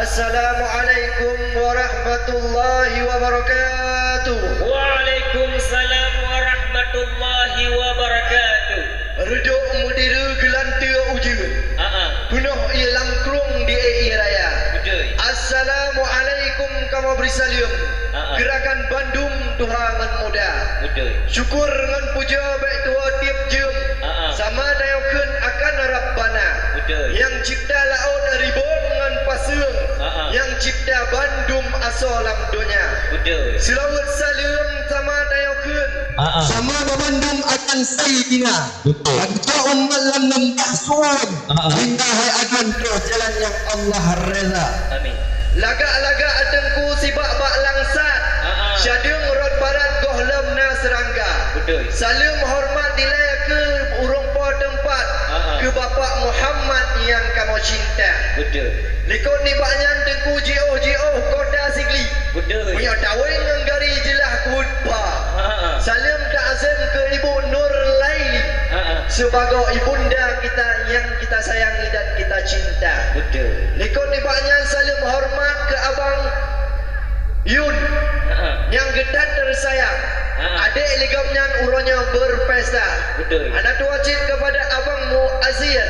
Assalamualaikum warahmatullahi wabarakatuh. Waalaikumsalam warahmatullahi wabarakatuh. Rejok mudiru gelantia uji. Penuh ia langkrung di raya. Betul. Assalamualaikum kamu beri salam. Gerakan Bandung Tuhangan muda. Betul. Syukur dengan puja baik tua tiap jam. Sama dayakan akan Rabbana. Betul. Yang cipta laut ribut dengan pasung. Yang cipta Bandung asalam dunia. Betul. Selawat salam sama dayakan. Sama Bandung akan sayyidina. Betul. Dan kau malam mentahsun. Hingga hai akan terus jalan yang Allah rela. Amin. Lagak-lagak adengku sibak bak langsat. Syadung rod barat gohlem na serangga. Betul. Salam hormat nilai ke urung po tempat. Ke Bapak Muhammad yang kamu cinta. Betul. Likut ni baknyan dengku jioh-jioh koda sigli. Betul. Punya tawing nganggari jelah kutbah. Salam ta'azim ke Ibu Nur Laili. Sebagai ibunda kita yang kita sayangi dan kita cinta. Betul. Likut ni baknyan salam hormat ke Abang Yun yang gedat tersayang. Adik ligamnya uronya berpesta. Betul. Anak tua cip kepada Abang Muazir.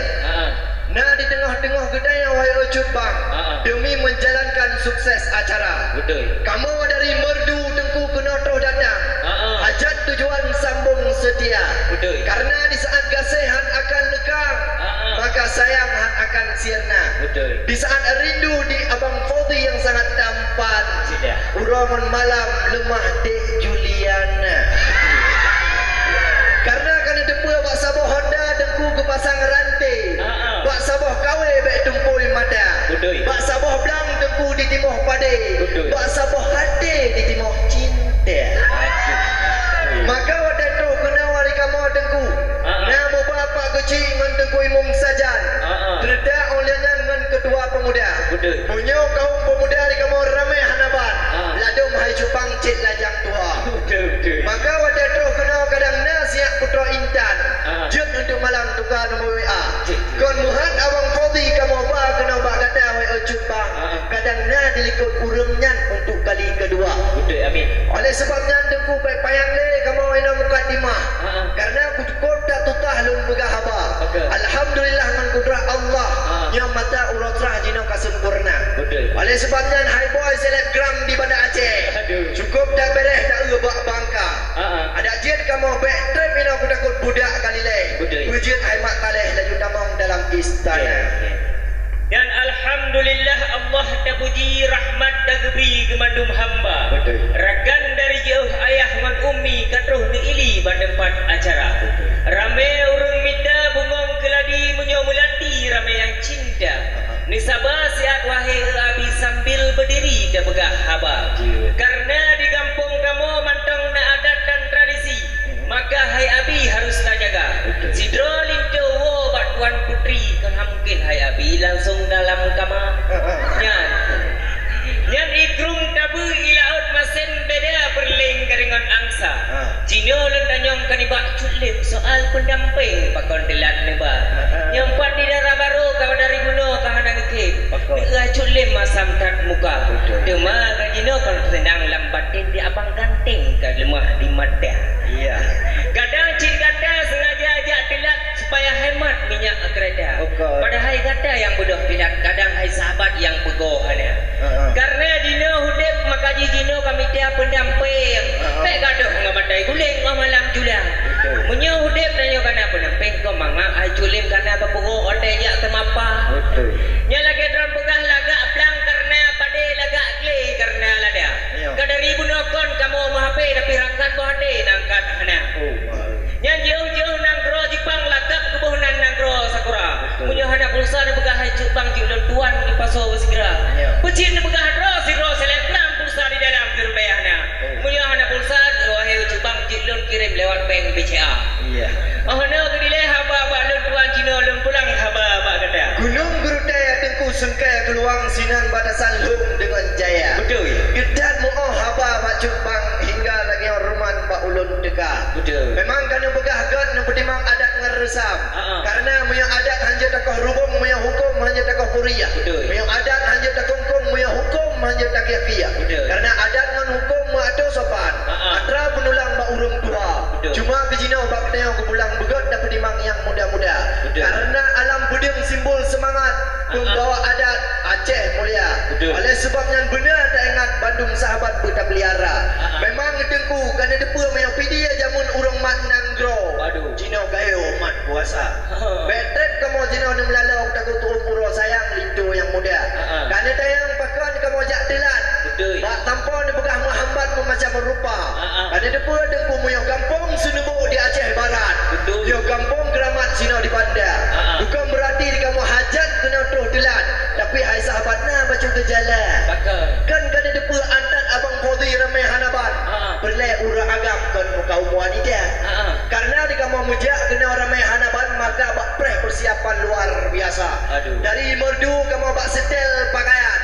Nah di tengah-tengah gedai wahai ucut bang. Demi menjalankan sukses acara. Betul. Kamu dari merdu tengku kena terus datang. Hajat tujuan sambung setia. Betul. Karena di saat kasihan akan lekang, maka sayang akan sirna. Betul. Di saat rindu di Abang Fauzi yang sangat tampan. Sudah. Uraman malam lemah Dek Juliana. Karena kena depa bak sabah Honda dengku ke pasang rantai. Bak sabah kawe bek tumpul mata. Betul. Bak sabah belang dengku di timoh pade. Betul. Bak sabah hati di timoh cinta. Maka wadah tu kena wari kamu dengku. Nama bapak kecil dengan dengku imung sajan. Terdak olehnya dengan ketua pemuda. Betul. Punya kaum pemuda di kamu ramai hanaban. Ladum hai cupang cik lajang tua. Betul. Betul. Maka wadah tu kena kadang nasihat putra intan. Jut untuk malam tukar nombor WA. Kon muhat Abang Fauzi kamu apa kena bak kata wai ucut bang. Kadang na dilikut uremnya untuk kali kedua. Betul. Amin. Oleh sebabnya dengku baik payang le kamu ina mukadimah. Karena aku cukup tak tutah lun begah haba. Alhamdulillah dengan kudrah Allah yang mata urat rah jina kasempurna. Betul. Oleh sebabnya hai boy selebgram di Banda Aceh. Cukup tak bereh tak ubah bangka. Ada jid kamu baik trip ina aku takut budak kali le. Betul. Wujud hai mak kaleh laju tamang dalam istana. Dan alhamdulillah Allah terpuji rahmat dan beri kemandum hamba. Betul. Rakan dari jauh ayah man ummi katruh ni ili bandempat acara. Betul. Rame urung mita bungong keladi munyo mulati rame yang cinta. Ni sabah sihat wahai abi sambil berdiri dan begah haba. Karena di kampung kamu mantong na adat dan tradisi. Maka hai abi harus tak jaga. Sidro linto wo batuan putri kan mungkin hai abi langsung dalam kamar. Nyan ikrung tabu ilaut masen beda perling dengan angsa. Cino lan tanyong kanibak culip soal pendamping pakon telat neba. Yang pat di darah baru kawan dari buno kahanan ngekip. Nega culip masam tat muka. Dema kajino kon sedang lambatin di abang ganteng ka lemah di mata. Iya. Kadang cik kata sengaja ajak telat supaya hemat minyak kereta. Padahal kata yang bodoh tidak. Kadang hai sahabat yang pegoh ada. Karena dino hudep maka dino kami dia pendamping. Pek gaduh ngamadai guling malam julang. Munyo hudep danyo kana pendamping ko manga ai juling kana bapugo ode ya temapa. Nya lagi drum begah laga plang karena pade laga kle karena lada. Kadari bunokon kamu mahape tapi rangkat bohade nangkat hana. Nya jauh-jauh nangro Jepang lagak kebunan nangro sakura. Munyo hana pulsa na begah hai cubang julun tuan di paso segera. Pucin begah ro siro selebgram pulsa di dalam gerbayahna. Munyo hana pulsa wahai cubang julun kirim lewat bank BCA. Iya. Oh no kedile haba lun tuan Cina lun pulang haba kata. Gunung Berudaya tengku sengkai keluang sinan batasan lum dengan jaya. Betul. Gedat mu'oh haba pak cupang hingga lagi ruman pak ulun dekat. Betul. Memang kena begah gat nak berdimang adat ngeresam. Karena punya adat hanya takoh rubung, punya hukum hanya takoh puriah. Betul. Punya adat hanya takoh kong hanya takiak-kiak. Karena adat dengan hukum ada sopan. Atra penulang bak urung tua. Cuma kejina bak teo kebulang begot dapat dimang yang muda-muda. Karena alam bedeng simbol semangat pembawa adat Aceh mulia. Oleh sebabnya benar tak ingat Bandung sahabat tak pelihara. Memang dengku kerana depa mayang pidi jamun urang mat nanggro. Cina gayo mat puasa. Betet kamu cina ni melalau takut umur sayang lindu yang muda. Kerana tayang pakan kamu jak telat. Bak tanpa ni begah menghambat macam merupa. Kerana depa dengku moyang kampung Sunubu di Aceh Barat. Yo kampung Keramat Cina di Bandar. Bukan berarti di kamu hajat kena terus telat. Tapi hai sahabat na baca ke jalan. Kan kada depa antat abang Fadhi ramai hanaban. Berlai urang agam kan kaum wanita. Karena di kamu mujak kena ramai hanaban maka bak preh persiapan luar biasa. Dari merdu kamu bak setel pakaian.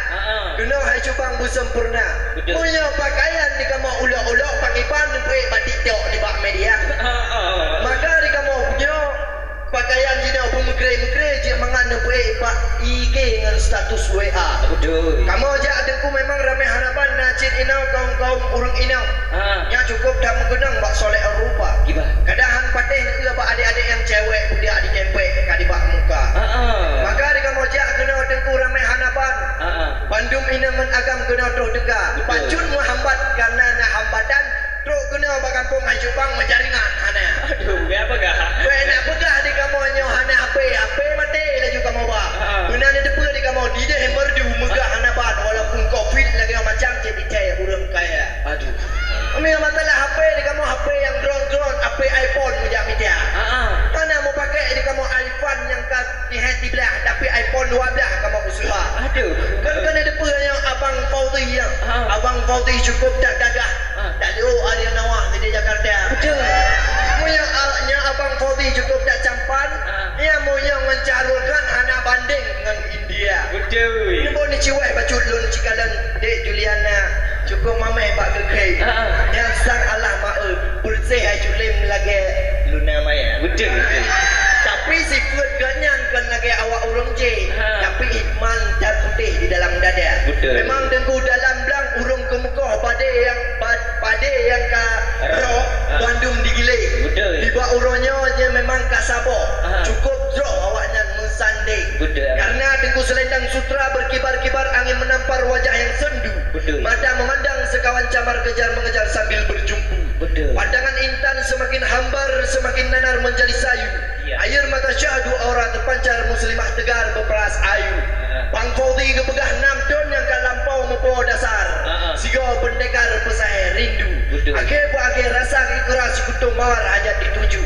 Kena hai cubang bu sempurna. Punya pakaian di kamu ulok-ulok pakipan puik batik tiok di bak media. Maka di kamu punya pakaian jina pun mekre-mekre je mangan puik bak IG dengan status WA. Kamu aja adengku memang ramai harapan nacin inau kaum-kaum urang inau. Yang cukup dah mengenang bak soleh rupa. Kadahan patih ke bak adik-adik yang cewek dia adik cempek kadi bak muka. Maka di kamu aja kena adengku ramai harapan. Bandung ina men agam kena doh dega. Pacun menghambat karena nak hambatan terus kena bak kampung Jepang menjaringan hana. Apa gak? Baik nak pegah di kamu nyo hana HP mati laju kamu ba. Benar ni depa di kamu di deh merdu megah hana ban walaupun Covid lagi macam jadi cai urang kaya. Ami masalah HP di kamu HP yang drone HP iPhone meja. Mana mau pakai di kamu iPhone yang ka di hati belah tapi iPhone 12 kamu usaha. Kan kena depa yang abang Fadhi yang abang Fadhi cukup tak gagah. Tak ada Arya Nawah di Jakarta. Moyangnya abang Fadhi cukup tak campan. Ia moyang mencarulkan anak banding dengan India. Ini boleh ciwai bacut lun cikalan dek Juliana. Cukup mamai pak kekei. Yang sang Allah maaf bersih ai culim lagi Luna Maya. Tapi sifat ganyan kan lagi awak urang je. Tapi iman dan putih di dalam dada. Memang dengku dalam belang urung kemuka pada yang ka roh Bandung digiling. Tiba urangnya je memang ka sabo. Cukup roh awaknya mensanding. Karena dengku selendang sutra berkibar-kibar angin menampar wajah yang sendu. Mata memandang sekawan camar kejar mengejar sambil berjumpu. Pandangan intan semakin hambar semakin nanar menjadi sayu. Air mata syahdu aura terpancar muslimah tegar berperas ayu. Bang Fadhi kepegah 6 ton yang kan lampau membawa dasar. Sigo pendekar pesai rindu. Akhir rasa ikhlas kutung mawar hajat dituju.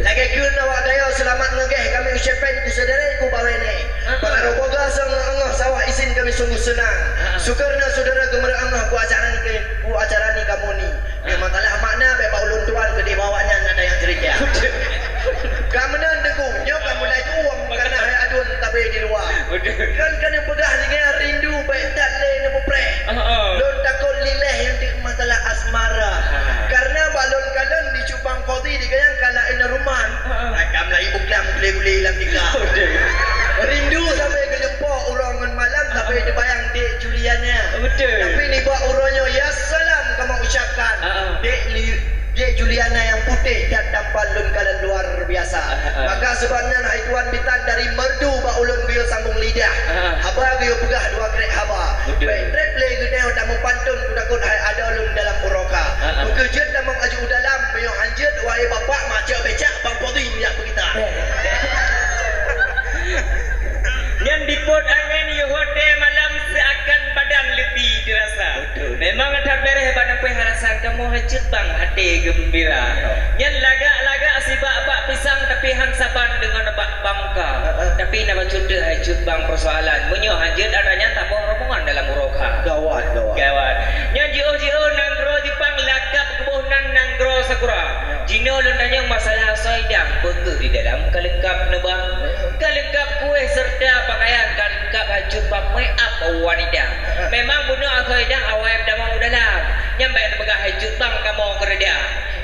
Lagi kena awak gaya selamat ngegeh kami ucapan ku saudaraku bawene. Para roboga sang engah sawah isin kami sungguh senang. Syukurna saudara gemar engah ku acara ni kamu ni. Memang kalah makna bapak ulun tuan ke di bawahnya ada yang cerita. Kamu nan deku nyok kamu lagi uang karena hai adun tapi di luar. Kan yang pedah ni kaya rindu baik tak le ne pupre. Lon takut lileh yang di masalah asmara. Karena balon kalan di Cupang Fadhi di gayang kala ina ruman. Akam lah ibu klam gule-gule ilang tiga. Rindu sampai ke jempok urangan malam sampai dibayang dek Juliana. Tapi ni buat urangnya ya salam kamu ucapkan. Dek Juliana yang putih dan tampan lun kalan luar biasa. Maka sebabnya hai tuan bitan dari merdu ba ulun biyo sambung lidah. Haba biyo pegah dua krek haba. Baik trek le gede tamu pantun takut hai ada ulun dalam buroka. Bekerjat namang aju dalam biyo hanjat wahai bapak macam becak bang Fadhi minyak kita. Yang dipot angin yuhote malam seakan badan letih dirasa. Memang ada bereh pada perharasan kamu hacut bang hati gembira. Yang lagak-lagak si bak pisang tapi hang saban dengan bak bangka. Tapi nama cuda hacut bang persoalan. Menyo hajat adanya tabung rombongan dalam muroka. Gawat. Yang jio nanggro Jepang lakap kebunan nanggro sakura. Jino lundanya masalah soidang betul di dalam kalengkap nebang. Kalengkap kue serta pakaian kalengkap hacut bang make up wanita. Memang bunuh soidang awam damang dalam. Yang baik begah hacut bang kamu kerja.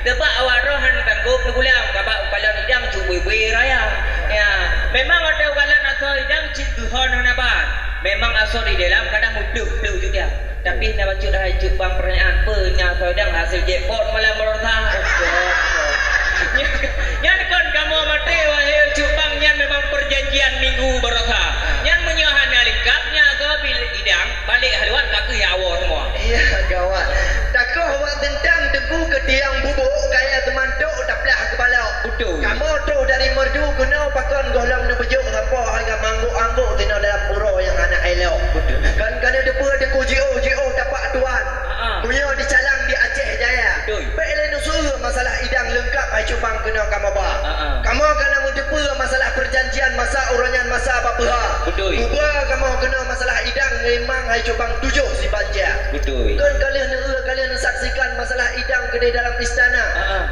Tebak awak rohan tanggup nugulam kabak upalan idang cubui raya. Ya, memang ada upalan atau idang cik duhon naban. Memang asal di dalam kadang mudah juga. Tapi nak baca dah bang pertanyaan penya kadang hasil jackpot malam berotah. Yang kon kamu mati wahai cupang yang memang perjanjian minggu berotah. Yang menyohan alikapnya ke bil idang balik haluan kaki awak semua. Iya gawat. Takoh awak tentang teguh ke tiang bubuk kaya teman tok tak belah kepala. Betul. Kamu tu dari merdu guna pakon golong nu bejuk hampa harga mangguk-angguk tino dalam pura yang anak elok. Betul. Kan kana depa deku JO dapat tuan. Punya dicalang di Aceh Jaya. Betul. Baiklah nusul masalah idang lengkap ai cupang kena kamu ba. Kamu kena mudepa masalah perjanjian masa uranyan masa apa-apa. Betul. Cuba kamu kena masalah idang memang ai cupang 7 si banja. Betul. Kan kalian saksikan masalah idang ke dalam istana.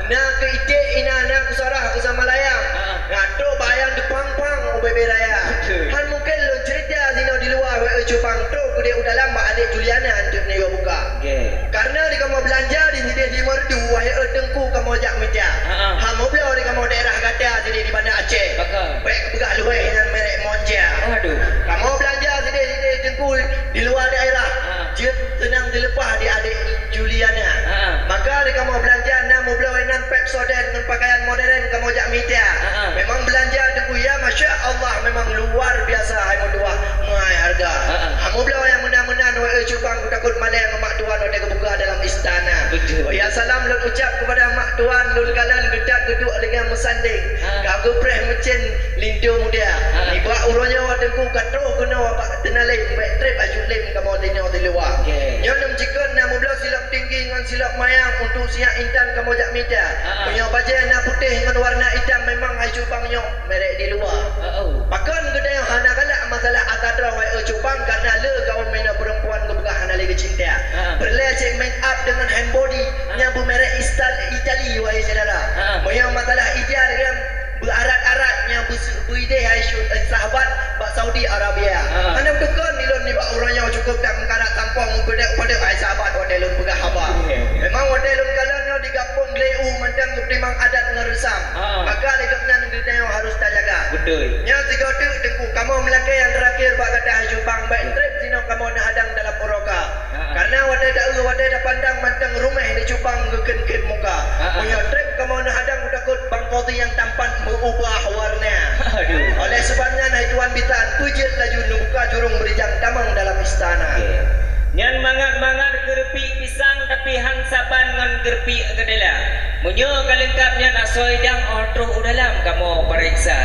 Nak ke itik ina nak ke sarah ke sama layang. Ngato bayang depang-pang ubebe raya. Han mungkin lo cerita sino di luar cupang tu ke dia udah lama adik Juliana untuk nego buka. Karena di kamu belanja di sini di merdu wahai dengku kamu jak meja. Ha mau beli di kamu daerah Gada sini di Bandar Aceh. Baik begah luai dengan merek Monja. Aduh. Kamu belanja sini dengku di luar daerah. Dia tenang dilepah di adik Juliana. Maka di kamu belanja nak mau beli dengan Pepsodent dengan pakaian modern kamu jak meja. Memang belanja dengku ya Masya Allah memang luar biasa hai dua mai harga. Kamu beli yang menang-menang wahai cupang takut malang mak tuan ada kebuka dalam istana. Ya salam lun ucap kepada mak tuan lun kalan gedak geduk dengan mesanding. Kagu preh mencen lindu muda. Iba uronya wadengku katro kena wabak tenalai baik trip ajulim kamu tino di luar. Nyo nem jikon nak mubla silap tinggi dengan silap mayang untuk siap intan kamu jak meja. Punya baju nak putih dengan warna hitam memang ai cupang nyo merek di luar. Pakon kedai hana galak masalah akadra wahai cupang karena le kau main perempuan kebegah hana lagi cinta. Berlecek make up dengan hand body yang bermerek Itali wahai saudara. Punya masalah ijar kan berarat-arat yang beride hai sahabat bak Saudi Arabia. Anda tukar nilon ni bak orangnya cukup tak mengkarat tampang pada hai sahabat hotel lun pegah haba. Memang hotel lun kalanya digapung gleu mantang memang adat ngeresam. Maka lekapnya negeri harus terjaga. Betul. Nya tiga tu dengku kamu melakai yang terakhir bak kata hai Jepang baik trip sino kamu nak hadang dalam poroka. Karena wadah dah pandang mantang rumah ni cupang geken muka. Punya trip kamu nak hadang takut bang poti yang tampan berubah warna. Oleh sebabnya naik tuan bitan pujit laju buka jurung berijang tamang dalam istana. Nyan mangat-mangat gerpi pisang tapi hang saban ngan gerpi kedela. Munyo kalengkapnya nak soidang otro udalam kamu periksa.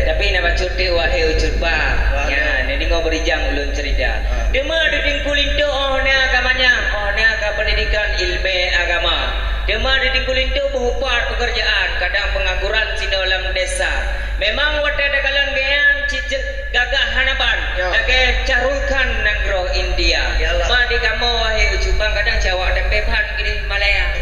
Tapi nak bacuti wahai ucut bang. Ya, ni ngau berijang ulun cerita. Dema diding kulinto ohna agamanya, ohna ka pendidikan ilmu agama. Dema diding kulinto berupar pekerjaan, kadang pengangguran sini dalam desa. Memang wate dakalan gean cicit gagah hanaban. Lagi carulkan nangro India. Ma di kamu wahai ucupang kadang Jawa dan pepan gini Malaya.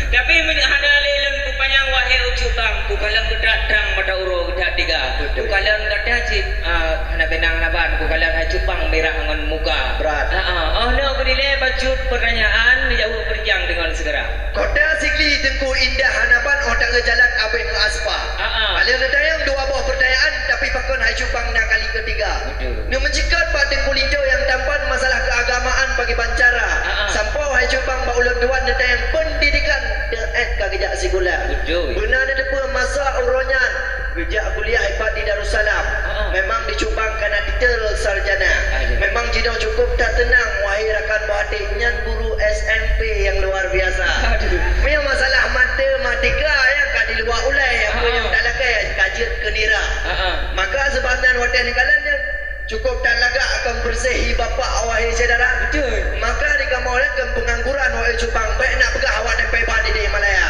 Tapi ada leleng kupanyang wahai ucupang ku kalang kedatang pada uro kedat tiga. Ku kalang kedat cip hana benang hanaban ku kalang ucupang merah ngan muka. Berat. Oh no kedile bacut pertanyaan dijawab berjang dengan segera. Kota Sikli dengku indah hanapan otak ke jalan abeh ke aspa. Kalian ada yang dua buah pertanyaan tapi pakon hai cupang nak kali ketiga. Ni mencikat pak dengku lindo yang tampan masalah keagamaan bagi bancara. Sampai hai cupang ba ulun tuan ada yang pendidikan deat kagejak sigula. Benar ada depa masa uronyan gejak kuliah hebat di Darussalam. Memang dicubang kerana detail sarjana. Memang jino cukup tak tenang wahai rakan bahadik nyan guru SMP yang luar biasa. Memang masalah matematika yang kat di luar ulai apa yang tak lakai kajian kenira. Maka sebabnya hotel ni kalanya cukup tak lagak akan bersihi bapa wahai saudara. Maka di kamu akan pengangguran wahai cupang baik nak pegah awak dan peban di Malaya.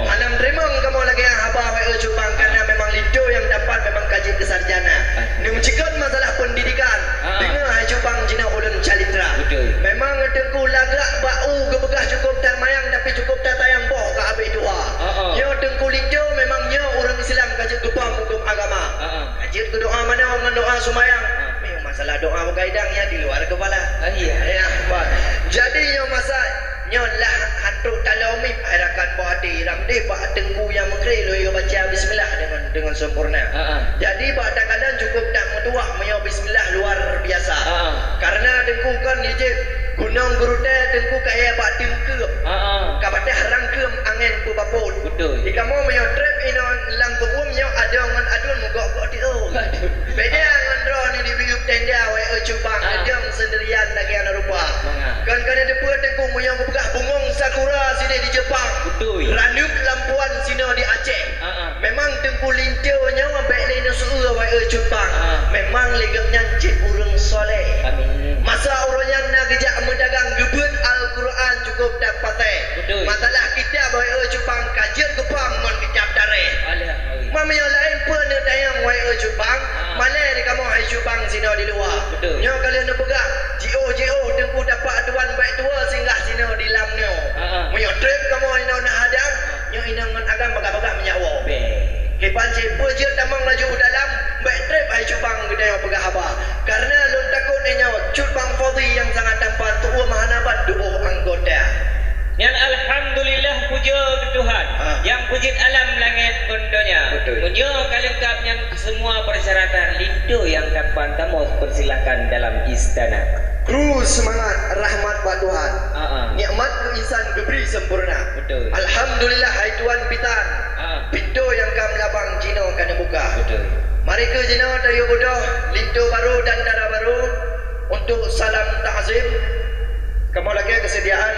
Anam terima kamu lagi yang haba wahai cupang karena memang lido yang dapat memang kaji kesarjana. Ni mencikut masalah pendidikan. Dengar hai cupang jina ulun calitra. Memang dengku lagak bau gebegah cukup tak mayang tapi cukup tak tayang boh ke abis dua. Nyo dengku lido memangnya orang Islam kaji gebang hukum agama. Kaji ke doa mana dengan doa sumayang. Masalah doa bergaidangnya di luar kepala. Ya. Jadi nyo masa nyo lah hantu talami harakan bahati ramde pak tengku yang mengkri lo baca bismillah dengan sempurna. Jadi pak takalan cukup tak metuah menyo bismillah luar biasa. Karena dengku kan di Nyong guru teh tengku kaya bak tengkup. Kabate harang kem angin pu bapun. Betul. Jika mau meyo trip ino lam tuum nyo ada ngan adun mogok kok di oh. Beda ngan ro ni di biup tenda wae cubang adem sendirian lagi ana rupa. Kan de pu tengku moyo begah bungong sakura sini di Jepang. Betul. Ranup lampuan sini di Aceh. Memang tengku linteu nyo ambek lene sueu wae cubang. Memang legapnya cik urang soleh. Amin. Masa orangnya nak gejak mendagang gebut Al-Quran cukup dapat Betul. Masalah kita bahawa cubang kajian kepang mon kecap dareh. Mama yang lain pun nak tayang wae cubang. Mana di kamu hai cubang sini di luar. Betul. Nyo kalian nak pegang JO tengku dapat tuan baik tua singgah sini di lam nyo. Menyo trip kamu ina nak hadang. Nyo ina ngan agam bagak-bagak menyawa. Kepan siapa je tamang laju dalam baik trip hai cubang gede yang pegah haba. Karena lun takut nya cubang fadhi yang sangat tampan tu mahanabat doa anggota. Yang alhamdulillah puja Tuhan. Yang pujit alam langit undonya. Punya kalengkap yang semua persyaratan lindo yang tampan tamu persilakan dalam istana. Terus semangat rahmat Pak Tuhan. Nikmat ke insan diberi sempurna. Betul. Alhamdulillah hai Tuhan pitan. Pintu yang kam labang Cina kena buka. Betul. Mari ke Cina tayo bodoh lintu baru dan darah baru untuk salam ta'zim. Kamu lagi kesediaan